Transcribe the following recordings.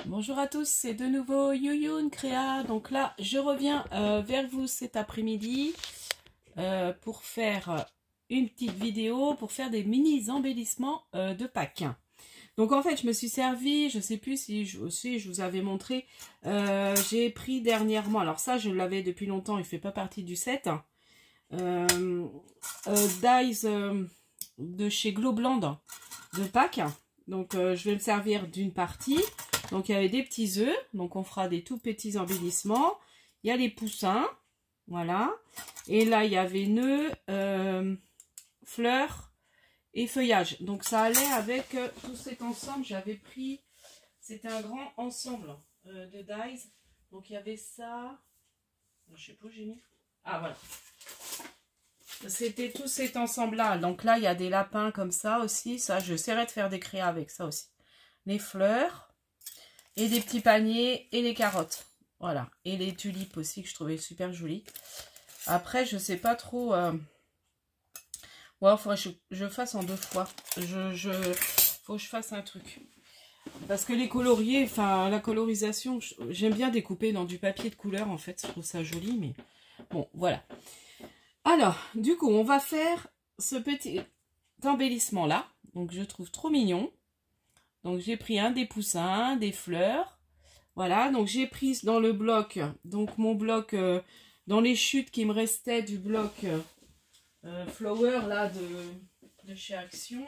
Bonjour à tous, c'est de nouveau Yoyoun Créa. Donc là, je reviens vers vous cet après-midi pour faire une petite vidéo, pour faire des mini embellissements de Pâques. Donc en fait, je me suis servi, je sais plus si je vous avais montré, j'ai pris dernièrement, alors ça je l'avais depuis longtemps, il fait pas partie du set, Dies de chez Globland de Pâques. Donc je vais me servir d'une partie. Donc il y avait des petits œufs, donc on fera des tout petits embellissements. Il y a les poussins, voilà. Et là il y avait nœuds, fleurs et feuillage. Donc ça allait avec tout cet ensemble. J'avais pris, c'était un grand ensemble de dies. Donc il y avait ça. Je sais pas où j'ai mis. Ah voilà. C'était tout cet ensemble là. Donc là il y a des lapins comme ça aussi. Ça j'essaierai de faire des créas avec ça aussi. Les fleurs. Et des petits paniers et les carottes. Voilà. Et les tulipes aussi que je trouvais super jolies. Après, je sais pas trop. Ouais, il faudrait que je fasse en deux fois. Faut que je fasse un truc. Parce que les coloriers, enfin la colorisation, j'aime bien découper dans du papier de couleur en fait. Je trouve ça joli, mais bon, voilà. Alors, du coup, on va faire ce petit embellissement là. Donc, je trouve trop mignon. Donc j'ai pris un des poussins, des fleurs. Voilà, donc j'ai pris dans le bloc, donc mon bloc, dans les chutes qui me restaient du bloc Flower là de chez Action.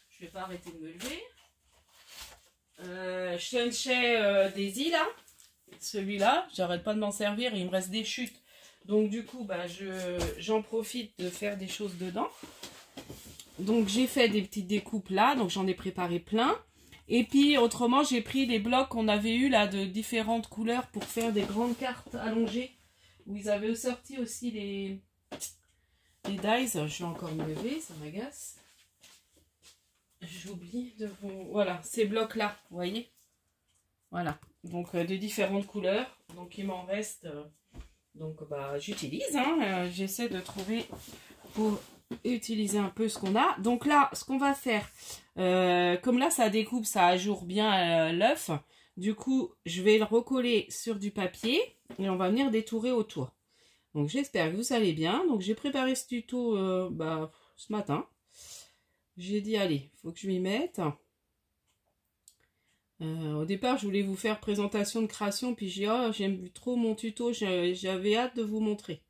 Je vais pas arrêter de me lever. Shenshai des îles là. Celui-là, j'arrête pas de m'en servir, il me reste des chutes. Donc du coup, bah, j'en profite de faire des choses dedans. Donc j'ai fait des petites découpes là, donc j'en ai préparé plein. Et puis autrement j'ai pris les blocs qu'on avait eu là de différentes couleurs pour faire des grandes cartes allongées. Où ils avaient sorti aussi les dies. Je vais encore me lever, ça m'agace. J'oublie de vous... Voilà, ces blocs là, vous voyez. Voilà, donc de différentes couleurs. Donc il m'en reste... donc bah j'utilise, hein. J'essaie de trouver pour utiliser un peu ce qu'on a. Donc là, ce qu'on va faire, comme là ça découpe, ça ajoure bien l'œuf. Du coup, je vais le recoller sur du papier et on va venir détourer autour. Donc j'espère que vous allez bien. Donc j'ai préparé ce tuto ce matin. J'ai dit allez, il faut que je m'y mette. Au départ, je voulais vous faire présentation de création, puis j'ai dit oh, j'aime trop mon tuto, j'avais hâte de vous montrer.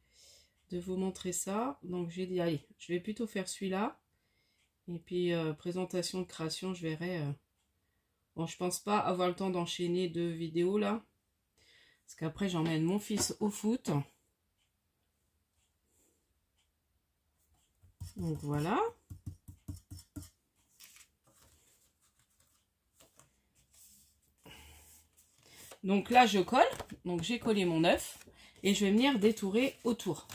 Ça, donc j'ai dit allez, je vais plutôt faire celui-là et puis présentation de création, je verrai. Bon, je pense pas avoir le temps d'enchaîner deux vidéos là parce qu'après j'emmène mon fils au foot, donc voilà. Donc là je colle, donc j'ai collé mon œuf et je vais venir détourer autour.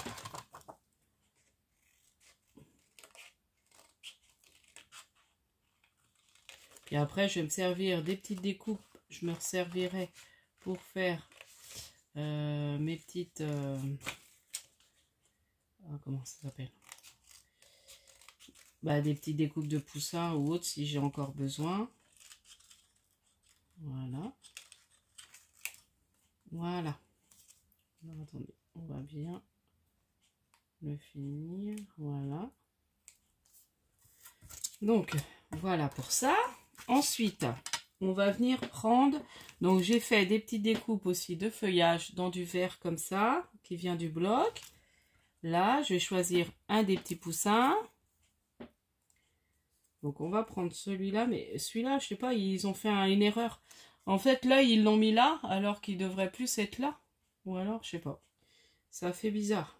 Et après, je vais me servir des petites découpes. Je me servirai pour faire mes petites... comment ça s'appelle? Bah, des petites découpes de poussins ou autres si j'ai encore besoin. Voilà. Voilà. Alors, attendez, on va bien le finir. Voilà. Donc, voilà pour ça. Ensuite, on va venir prendre, donc j'ai fait des petites découpes aussi de feuillage dans du vert comme ça, qui vient du bloc. Là, je vais choisir un des petits poussins. Donc on va prendre celui-là, mais celui-là, je sais pas, ils ont fait une erreur. En fait, là, ils l'ont mis là, alors qu'il devrait plus être là. Ou alors, je sais pas. Ça fait bizarre.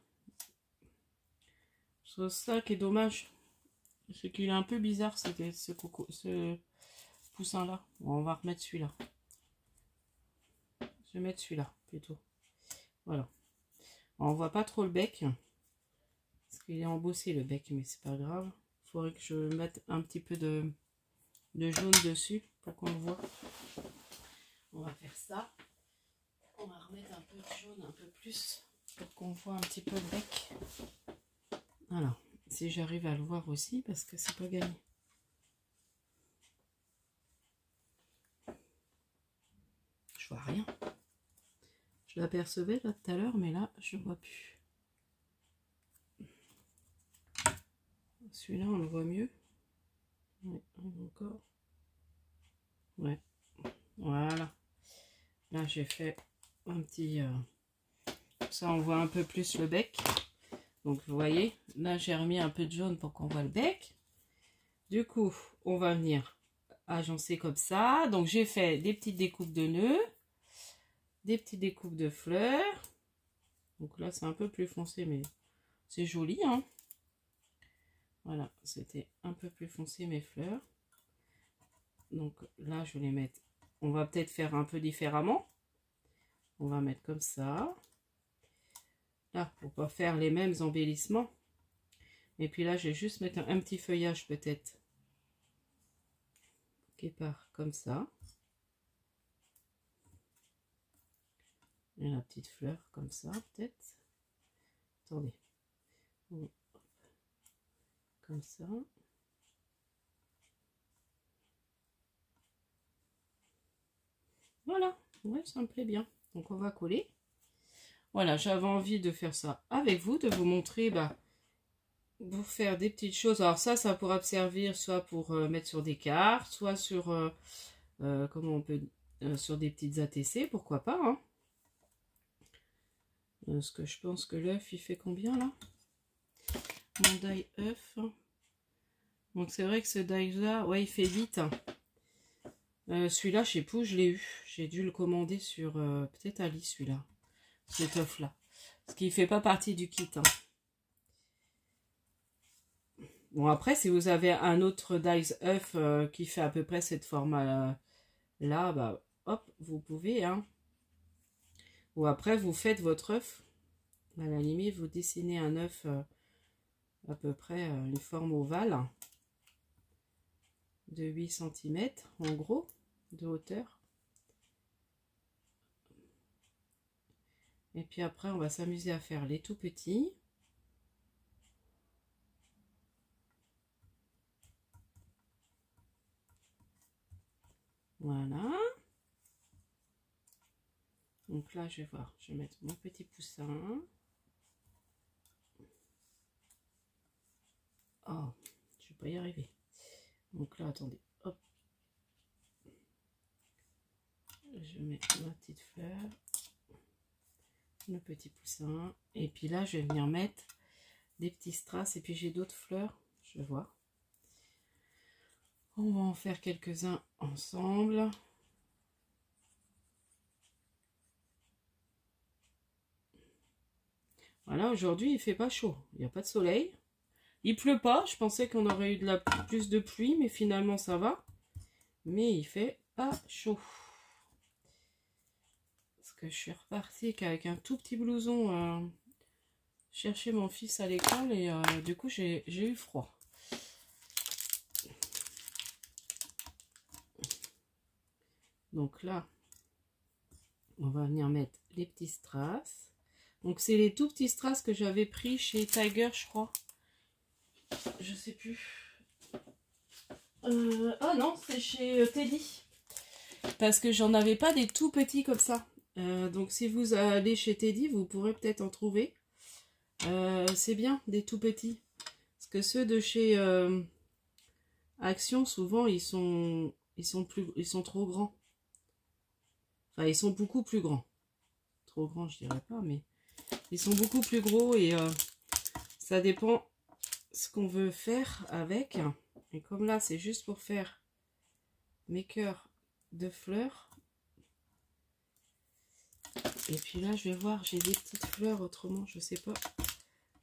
C'est ça qui est dommage. C'est qu'il est un peu bizarre, ce poussin là. Bon, on va remettre celui-là. Je vais mettre celui-là plutôt. Voilà. On voit pas trop le bec. Parce qu'il est embossé le bec, mais c'est pas grave. Il faudrait que je mette un petit peu de jaune dessus pour qu'on le voit. On va faire ça. On va remettre un peu de jaune, un peu plus, pour qu'on voit un petit peu le bec. Voilà. Si j'arrive à le voir aussi, parce que c'est pas gagné. vois rien. Je l'apercevais là tout à l'heure, mais là, je ne vois plus. Celui-là, on le voit mieux. Ouais, encore. Ouais, voilà. Là, j'ai fait un petit... ça, on voit un peu plus le bec. Donc, vous voyez, là, j'ai remis un peu de jaune pour qu'on voit le bec. Du coup, on va venir agencer comme ça. Donc, j'ai fait des petites découpes de nœuds, des petites découpes de fleurs. Donc là, c'est un peu plus foncé, mais c'est joli, hein. Voilà, c'était un peu plus foncé mes fleurs. Donc là, je vais les mettre... On va peut-être faire un peu différemment. On va mettre comme ça. Là, pour pas faire les mêmes embellissements. Et puis là, je vais juste mettre un petit feuillage peut-être. Qui part comme ça. Et la petite fleur comme ça, peut-être. Attendez. Comme ça. Voilà. Ouais, ça me plaît bien. Donc, on va coller. Voilà, j'avais envie de faire ça avec vous, de vous montrer, pour faire des petites choses. Alors ça pourra me servir soit pour mettre sur des cartes, soit sur, comment on peut, sur des petites ATC, pourquoi pas, hein. Parce que je pense que l'œuf, il fait combien, là? Mon die œuf. Donc, c'est vrai que ce die-là, ouais, il fait vite. Hein. Celui-là, je sais plus où je l'ai eu. J'ai dû le commander sur, peut-être Ali, celui-là. Cet œuf-là. Parce qu'il ne fait pas partie du kit, hein. Bon, après, si vous avez un autre dies œuf qui fait à peu près cette forme-là, hop, vous pouvez, hein. Ou après, vous faites votre œuf. À la limite, vous dessinez un œuf à peu près une forme ovale de 8 cm, en gros, de hauteur. Et puis après, on va s'amuser à faire les tout petits. Voilà. Donc là, je vais voir. Je vais mettre mon petit poussin. Oh, je vais pas y arriver. Donc là, attendez. Hop. Je mets ma petite fleur. Le petit poussin. Et puis là, je vais venir mettre des petits strass. Et puis j'ai d'autres fleurs. Je vais voir. On va en faire quelques-uns ensemble. Voilà, aujourd'hui, il fait pas chaud. Il n'y a pas de soleil. Il pleut pas. Je pensais qu'on aurait eu plus de pluie, mais finalement, ça va. Mais il fait pas chaud. Parce que je suis repartie avec un tout petit blouson chercher mon fils à l'école et du coup, j'ai eu froid. Donc là, on va venir mettre les petits strass. Donc c'est les tout petits strass que j'avais pris chez Tiger, je crois. Je sais plus. Ah non, c'est chez Teddy. Parce que j'en avais pas des tout petits comme ça. Donc si vous allez chez Teddy, vous pourrez peut-être en trouver. C'est bien, des tout petits. Parce que ceux de chez Action, souvent, ils sont trop grands. Enfin, ils sont beaucoup plus grands. Trop grands, je dirais pas, mais ils sont beaucoup plus gros et ça dépend ce qu'on veut faire avec. Et comme là, c'est juste pour faire mes cœurs de fleurs. Et puis là, je vais voir, j'ai des petites fleurs autrement, je sais pas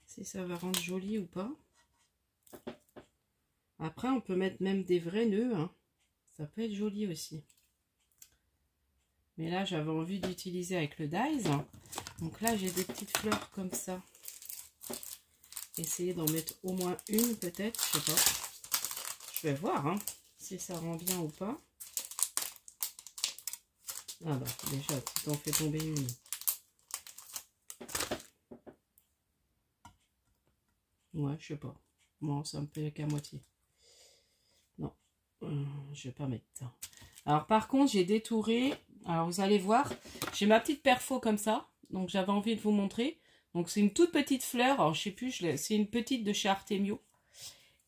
si ça va rendre joli ou pas. Après, on peut mettre même des vrais nœuds, hein. Ça peut être joli aussi. Mais là, j'avais envie d'utiliser avec le dies. Donc là, j'ai des petites fleurs comme ça. Essayer d'en mettre au moins une, peut-être, je sais pas. Je vais voir, hein, si ça rend bien ou pas. Ah bah, déjà, tu t'en fais tomber une. Ouais, je sais pas. Bon, ça me plaît qu'à moitié. Non, je vais pas mettre ça. Alors, par contre, j'ai détouré Alors, vous allez voir, j'ai ma petite perfo comme ça. Donc, j'avais envie de vous montrer. Donc, c'est une toute petite fleur. Alors, je sais plus, c'est une petite de chez Artemio.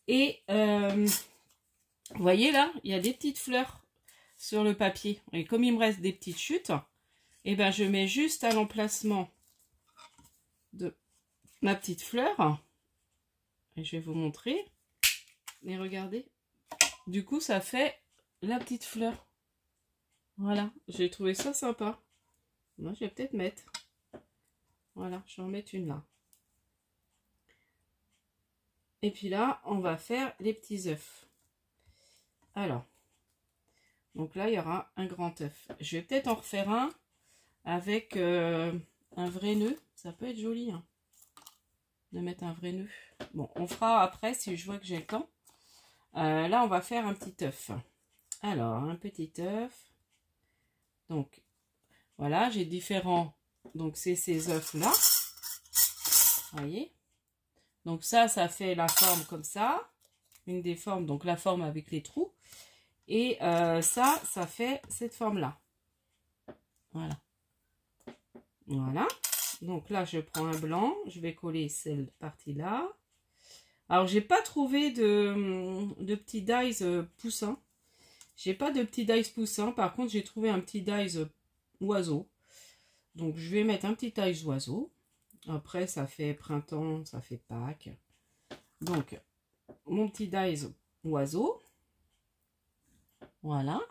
Et, vous voyez là, il y a des petites fleurs sur le papier. Et comme il me reste des petites chutes, et ben, je mets juste à l'emplacement de ma petite fleur. Et je vais vous montrer. Et regardez. Du coup, ça fait la petite fleur. Voilà, j'ai trouvé ça sympa. Moi, je vais peut-être mettre. Voilà, je vais en mettre une là. Et puis là, on va faire les petits œufs. Alors, donc là, il y aura un grand œuf. Je vais peut-être en refaire un avec un vrai nœud. Ça peut être joli, hein, de mettre un vrai nœud. Bon, on fera après si je vois que j'ai le temps. Là, on va faire un petit œuf. Alors, un petit œuf. Donc, voilà, j'ai différents. Donc, c'est ces œufs-là. Vous voyez? Donc, ça fait la forme comme ça. Une des formes, donc la forme avec les trous. Et ça fait cette forme-là. Voilà. Voilà. Donc là, je prends un blanc. Je vais coller cette partie-là. Alors, j'ai pas trouvé de petits dies poussins. J'ai pas de petits dies poussins. Par contre, j'ai trouvé un petit dies oiseau. Donc, je vais mettre un petit dies oiseau. Après, ça fait printemps, ça fait Pâques. Donc, mon petit dies oiseau. Voilà.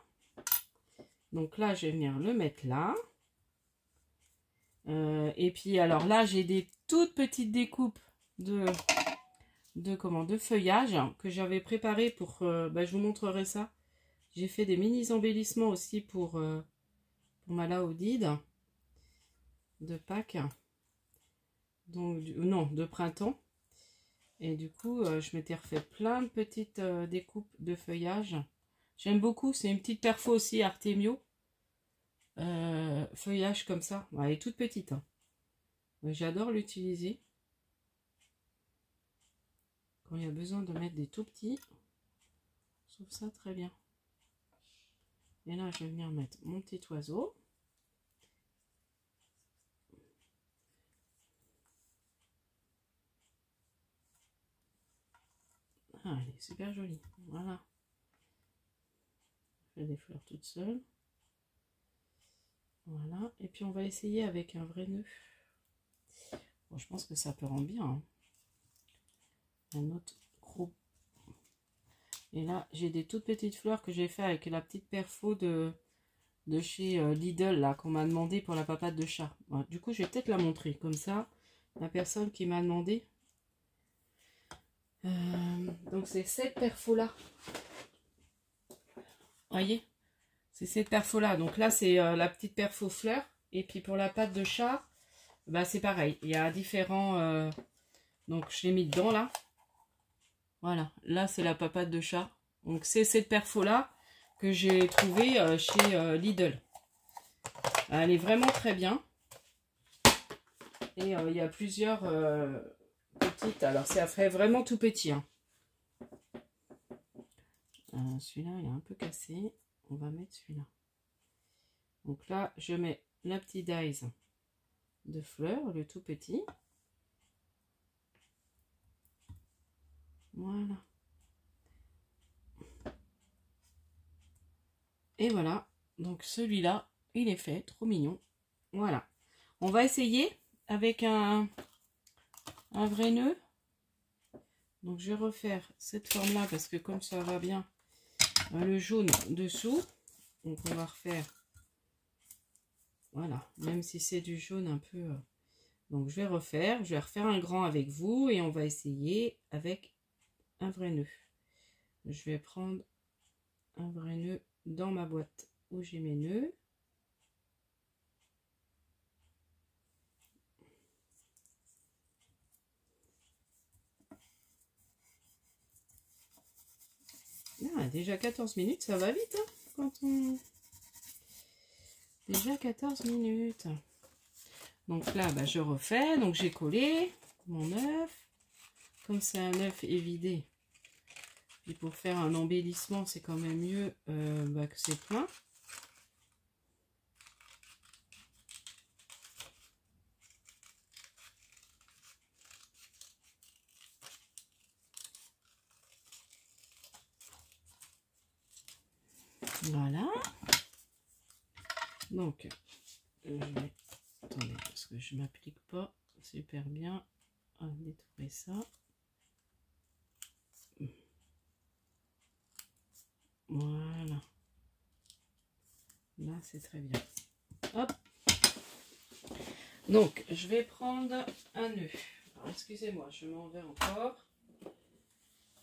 Donc là, je vais venir le mettre là. Et puis, alors là, j'ai des toutes petites découpes de feuillage que j'avais préparé pour... je vous montrerai ça. J'ai fait des mini embellissements aussi pour ma laodide de Pâques. Donc, non, de printemps. Et du coup, je m'étais refait plein de petites découpes de feuillage. J'aime beaucoup, c'est une petite perfo aussi Artemio. Feuillage comme ça. Elle est toute petite. Hein. J'adore l'utiliser. Quand il y a besoin de mettre des tout petits. Je trouve ça très bien. Et là, je vais venir mettre mon petit oiseau. Ah, elle est super jolie. Voilà. Je fais des fleurs toutes seules. Voilà. Et puis, on va essayer avec un vrai nœud. Bon, je pense que ça peut rendre bien. Hein. Un autre gros. Et là, j'ai des toutes petites fleurs que j'ai fait avec la petite perfo de chez Lidl, là, qu'on m'a demandé pour la papate de chat. Bon, du coup, je vais peut-être la montrer. Comme ça, la personne qui m'a demandé. Donc, c'est cette perfo-là. Voyez, c'est cette perfo-là. Donc là, c'est la petite perfo fleur. Et puis, pour la pâte de chat, bah, c'est pareil. Il y a différents... donc, je l'ai mis dedans, là. Voilà. Là, c'est la papate de chat. Donc, c'est cette perfo-là que j'ai trouvée chez Lidl. Elle est vraiment très bien. Et il y a plusieurs petites. Alors, ça fait vraiment tout petit. Hein. Celui-là, il est un peu cassé. On va mettre celui-là. Donc là, je mets la petite dies de fleurs, le tout petit. Voilà. Et voilà. Donc celui-là, il est fait. Trop mignon. Voilà. On va essayer avec un vrai nœud. Donc je vais refaire cette forme-là parce que comme ça va bien, le jaune dessous. Donc on va refaire. Voilà. Même si c'est du jaune un peu... Donc je vais refaire un grand avec vous et on va essayer avec un vrai nœud. Je vais prendre un vrai nœud dans ma boîte où j'ai mes nœuds. Ah, déjà 14 minutes, ça va vite hein, quand on... Déjà 14 minutes. Donc là, bah, je refais. Donc j'ai collé mon œuf. Comme c'est un œuf évidé. Puis pour faire un embellissement, c'est quand même mieux que c'est plein. Voilà. Donc, je vais... Attendez, parce que je ne m'applique pas super bien à nettoyer ça. Voilà. Là, c'est très bien. Hop. Donc, je vais prendre un nœud. Excusez-moi, je m'en vais encore.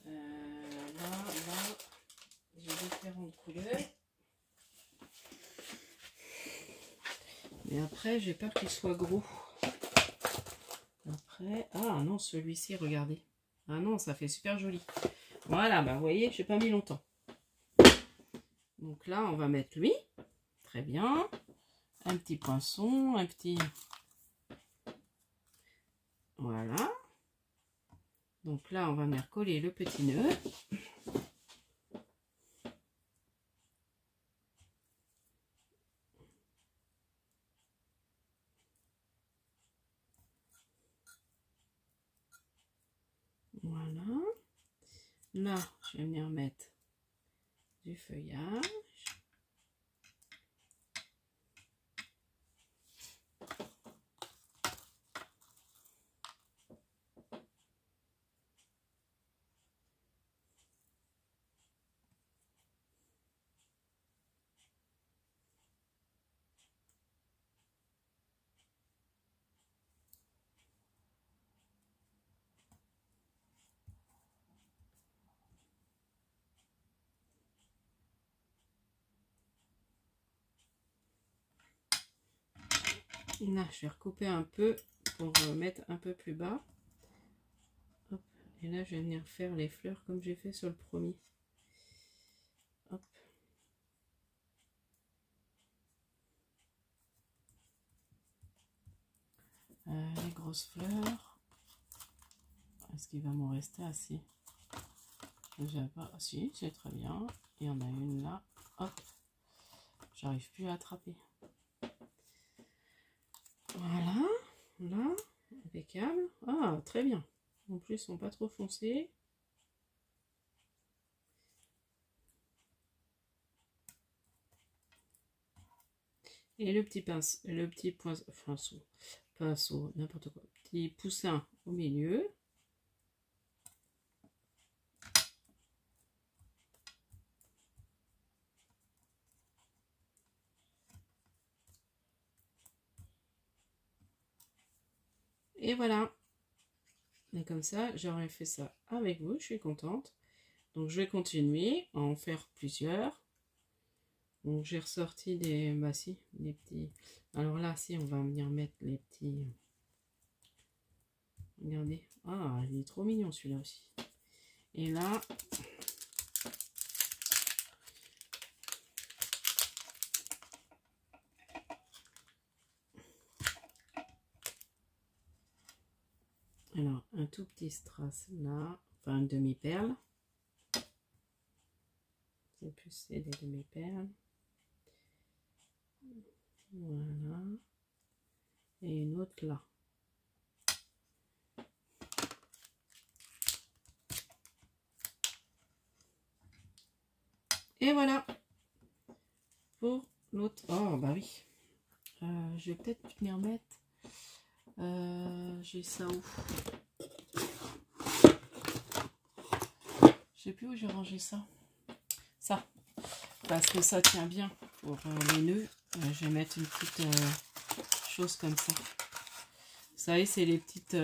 Là, j'ai différentes couleurs. Mais après, j'ai peur qu'il soit gros. Après, ah non, celui-ci, regardez. Ah non, ça fait super joli. Voilà, bah vous voyez, j'ai pas mis longtemps. Donc là, on va mettre lui. Très bien. Un petit poinçon, un petit... Voilà. Donc là, on va venir coller le petit nœud. Voilà. Là, je vais venir mettre du feuillage. Là, je vais recouper un peu pour mettre un peu plus bas. Hop. Et là, je vais venir faire les fleurs comme j'ai fait sur le premier. Hop. Les grosses fleurs. Est-ce qu'il va m'en rester assez? Pas... Si, c'est très bien. Il y en a une là. Hop. J'arrive plus à attraper. Voilà. Là. Impeccable. Ah, très bien. En plus, ils sont pas trop foncés. Et le petit pinceau, le petit pinceau, n'importe quoi. Petit poussin au milieu. Et voilà. Et comme ça, j'aurais fait ça avec vous. Je suis contente. Donc, je vais continuer à en faire plusieurs. Donc, j'ai ressorti des... Bah si, des petits... Alors là, si, on va venir mettre les petits... Regardez. Ah, il est trop mignon celui-là aussi. Et là... Alors, un tout petit strass là. Enfin, une demi-perle. C'est plus, c'est des demi-perles. Voilà. Et une autre là. Et voilà. Pour l'autre. Oh, bah oui. Je vais peut-être venir mettre... j'ai ça où? Je sais plus où j'ai rangé ça. Ça. Parce que ça tient bien pour les nœuds. Je vais mettre une petite chose comme ça. Vous savez, c'est les petites...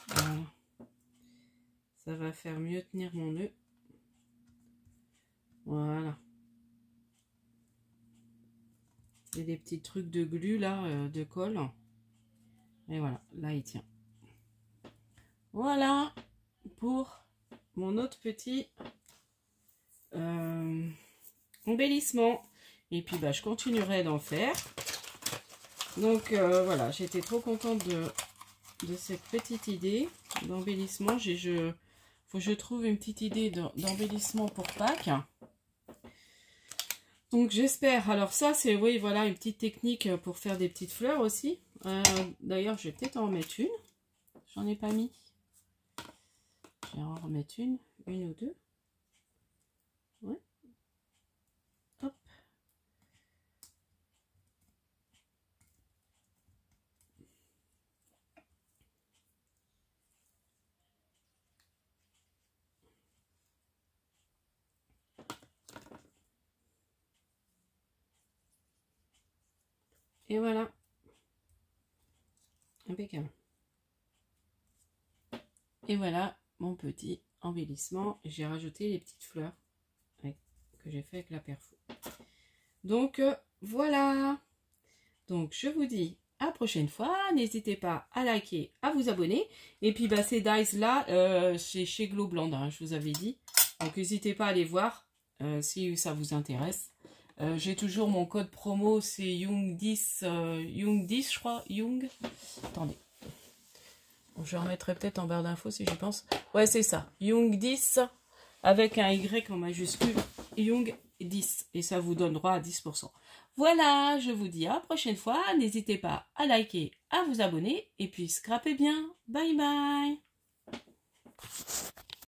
voilà. Ça va faire mieux tenir mon nœud. Voilà. C'est des petits trucs de glu là, de colle. Et voilà, là il tient. Voilà pour mon autre petit embellissement. Et puis bah je continuerai d'en faire. Donc voilà, j'étais trop contente de cette petite idée d'embellissement. Faut que je trouve une petite idée d'embellissement pour Pâques. Donc j'espère, alors ça c'est, oui voilà, une petite technique pour faire des petites fleurs aussi. D'ailleurs je vais peut-être en remettre une. J'en ai pas mis. Je vais en remettre une ou deux. Ouais, Et voilà. Impeccable. Et voilà mon petit embellissement. J'ai rajouté les petites fleurs que j'ai fait avec la perfo. Donc voilà. Donc je vous dis à la prochaine fois. N'hésitez pas à liker, à vous abonner. Et puis bah, ces dies là, c'est chez Glow Blend, hein, je vous avais dit. Donc n'hésitez pas à aller voir si ça vous intéresse. J'ai toujours mon code promo, c'est Young10, Young10 je crois, Young. Attendez. Bon, je remettrai peut-être en barre d'infos si j'y pense. Ouais, c'est ça. Young10 avec un Y en majuscule. Young10. Et ça vous donne droit à 10%. Voilà, je vous dis à la prochaine fois. N'hésitez pas à liker, à vous abonner. Et puis scrapez bien. Bye bye.